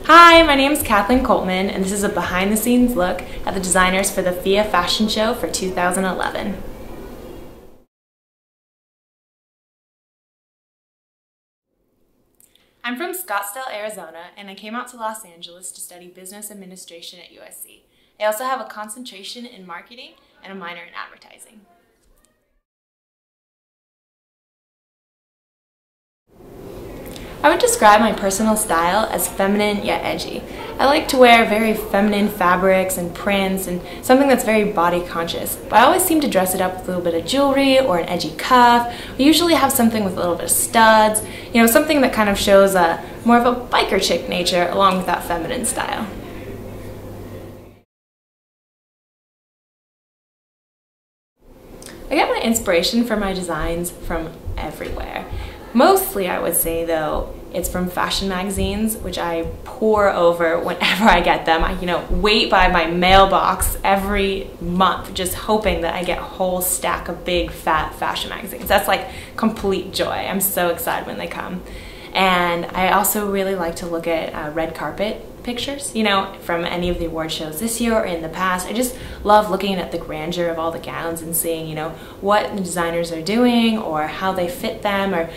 Hi, my name is Kathleen Coltman, and this is a behind-the-scenes look at the designers for the FIA Fashion Show for 2011. I'm from Scottsdale, Arizona, and I came out to Los Angeles to study business administration at USC. I also have a concentration in marketing and a minor in advertising. I would describe my personal style as feminine yet edgy. I like to wear very feminine fabrics and prints and something that's very body conscious, but I always seem to dress it up with a little bit of jewelry or an edgy cuff. I usually have something with a little bit of studs, something that kind of shows more of a biker chick nature along with that feminine style. I get my inspiration for my designs from everywhere. Mostly, I would say, though, it's from fashion magazines, which I pore over whenever I get them. I, wait by my mailbox every month, just hoping that I get a whole stack of big, fat fashion magazines. That's like complete joy. I'm so excited when they come. And I also really like to look at red carpet pictures, from any of the award shows this year or in the past. I just love looking at the grandeur of all the gowns and seeing, what the designers are doing or how they fit them or,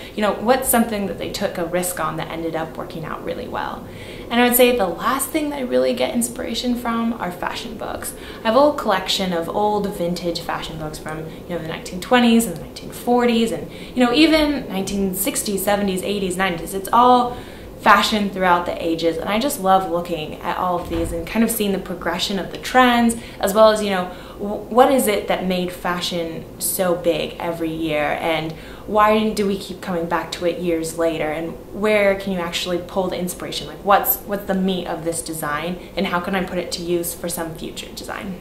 what's something that they took a risk on that ended up working out really well. And I would say the last thing that I really get inspiration from are fashion books. I have a whole collection of old vintage fashion books from, the 1920s and the 1940s and, even 1960s, 70s, 80s, 90s. It's all fashion throughout the ages, and I just love looking at all of these and kind of seeing the progression of the trends, as well as what is it that made fashion so big every year, and why do we keep coming back to it years later, and where can you actually pull the inspiration, like what's the meat of this design and how can I put it to use for some future design.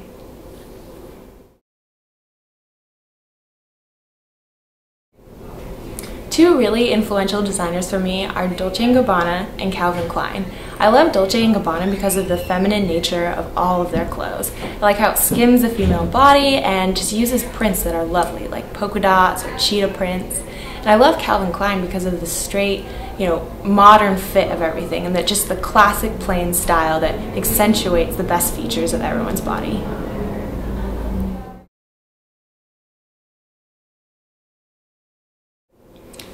Two really influential designers for me are Dolce & Gabbana and Calvin Klein. I love Dolce & Gabbana because of the feminine nature of all of their clothes. I like how it skims the female body and just uses prints that are lovely, like polka dots or cheetah prints. And I love Calvin Klein because of the straight, modern fit of everything, and that just the classic plain style that accentuates the best features of everyone's body.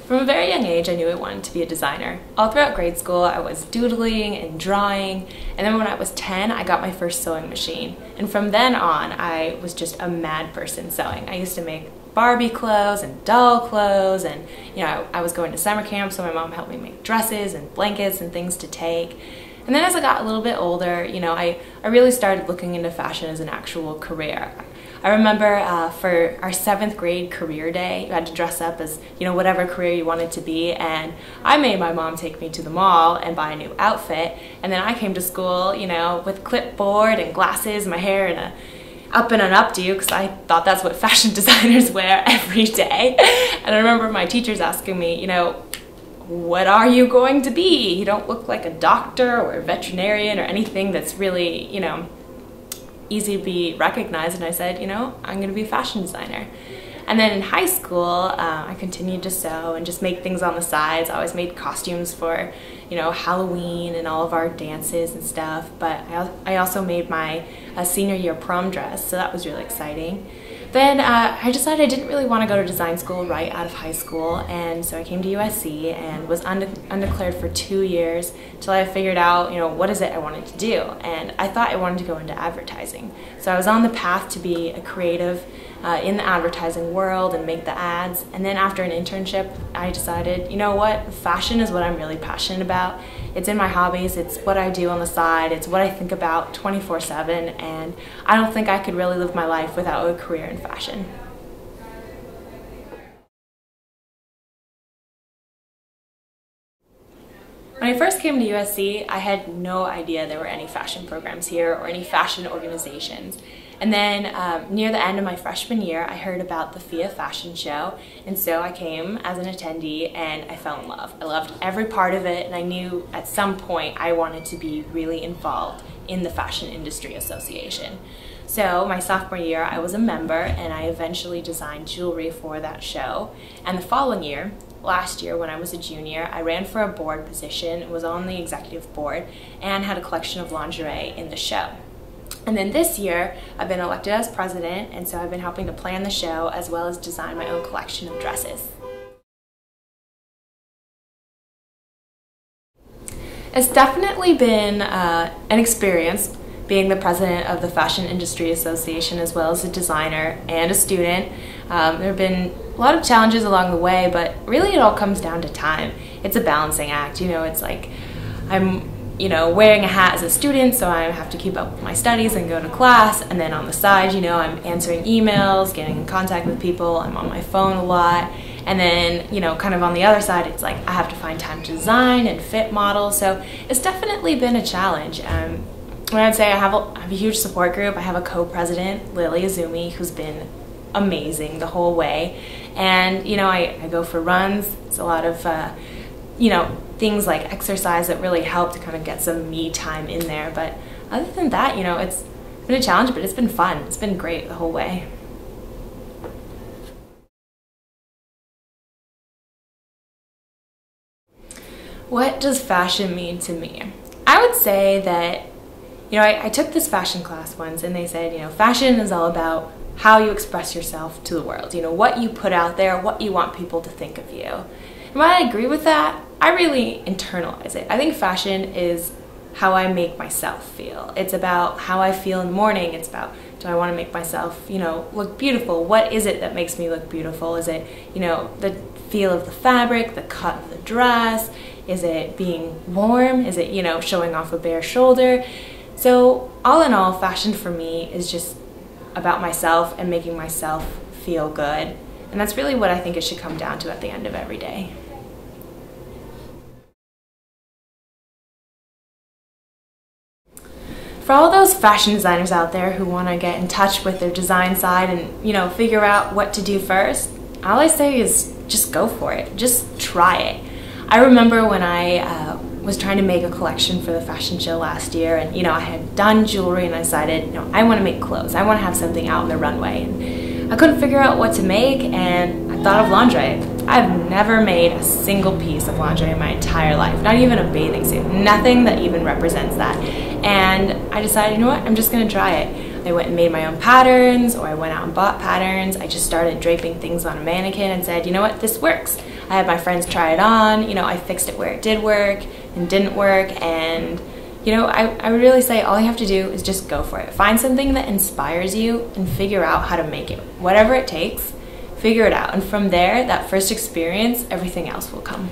From a very young age, I knew I wanted to be a designer. All throughout grade school, I was doodling and drawing, and then when I was 10, I got my first sewing machine. And from then on, I was just a mad person sewing. I used to make Barbie clothes and doll clothes, and I was going to summer camp, so my mom helped me make dresses and blankets and things to take. And then as I got a little bit older, I really started looking into fashion as an actual career. I remember for our 7th grade career day, you had to dress up as, whatever career you wanted to be, and I made my mom take me to the mall and buy a new outfit, and then I came to school, with clipboard and glasses, my hair in an updo, because I thought that's what fashion designers wear every day. And I remember my teachers asking me, what are you going to be? You don't look like a doctor or a veterinarian or anything that's really, easy to be recognized. And I said, I'm going to be a fashion designer. And then in high school, I continued to sew and just make things on the sides. I always made costumes for, Halloween and all of our dances and stuff. But I also made my senior year prom dress, so that was really exciting. Then I decided I didn't really want to go to design school right out of high school, and so I came to USC and was undeclared for 2 years till I figured out, what is it I wanted to do. And I thought I wanted to go into advertising. So I was on the path to be a creative in the advertising world and make the ads. And then after an internship, I decided, fashion is what I'm really passionate about. It's in my hobbies, it's what I do on the side, it's what I think about 24/7, and I don't think I could really live my life without a career in fashion. When I first came to USC, I had no idea there were any fashion programs here or any fashion organizations. And then near the end of my freshman year, I heard about the FIA Fashion Show, and so I came as an attendee and I fell in love. I loved every part of it, and I knew at some point I wanted to be really involved in the Fashion Industry Association. So my sophomore year, I was a member and I eventually designed jewelry for that show. And the following year, last year when I was a junior, I ran for a board position, was on the executive board, and had a collection of lingerie in the show. And then this year, I've been elected as president, and so I've been helping to plan the show as well as design my own collection of dresses. It's definitely been an experience being the president of the Fashion Industry Association as well as a designer and a student. There have been a lot of challenges along the way, but really it all comes down to time. It's a balancing act, it's like I'm wearing a hat as a student, so I have to keep up with my studies and go to class, and then on the side, I'm answering emails, getting in contact with people, I'm on my phone a lot, and then, kind of on the other side, it's like I have to find time to design and fit models, so it's definitely been a challenge. When I'd say I have a huge support group, I have a co-president, Lily Azumi, who's been amazing the whole way, and, I go for runs. It's a lot of, things like exercise that really help to kind of get some me time in there. But other than that, it's been a challenge, but it's been fun. It's been great the whole way. What does fashion mean to me? I would say that, I took this fashion class once and they said, fashion is all about how you express yourself to the world, what you put out there, what you want people to think of you. And while I agree with that, I really internalize it. I think fashion is how I make myself feel. It's about how I feel in the morning. It's about, do I want to make myself, look beautiful? What is it that makes me look beautiful? Is it, the feel of the fabric, the cut of the dress? Is it being warm? Is it, showing off a bare shoulder? So all in all, fashion for me is just about myself and making myself feel good. And that's really what I think it should come down to at the end of every day. For all those fashion designers out there who want to get in touch with their design side and, figure out what to do first, all I say is just go for it. Just try it. I remember when I was trying to make a collection for the fashion show last year, and, I had done jewelry and I decided, I want to make clothes. I want to have something out on the runway. And I couldn't figure out what to make, and I thought of lingerie. I've never made a single piece of lingerie in my entire life, not even a bathing suit, nothing that even represents that. And I decided, I'm just gonna try it. I went and made my own patterns, or I went out and bought patterns. I just started draping things on a mannequin and said, this works. I had my friends try it on, I fixed it where it did work and didn't work, and I would really say all you have to do is just go for it. Find something that inspires you and figure out how to make it. Whatever it takes, figure it out. And from there, that first experience, everything else will come.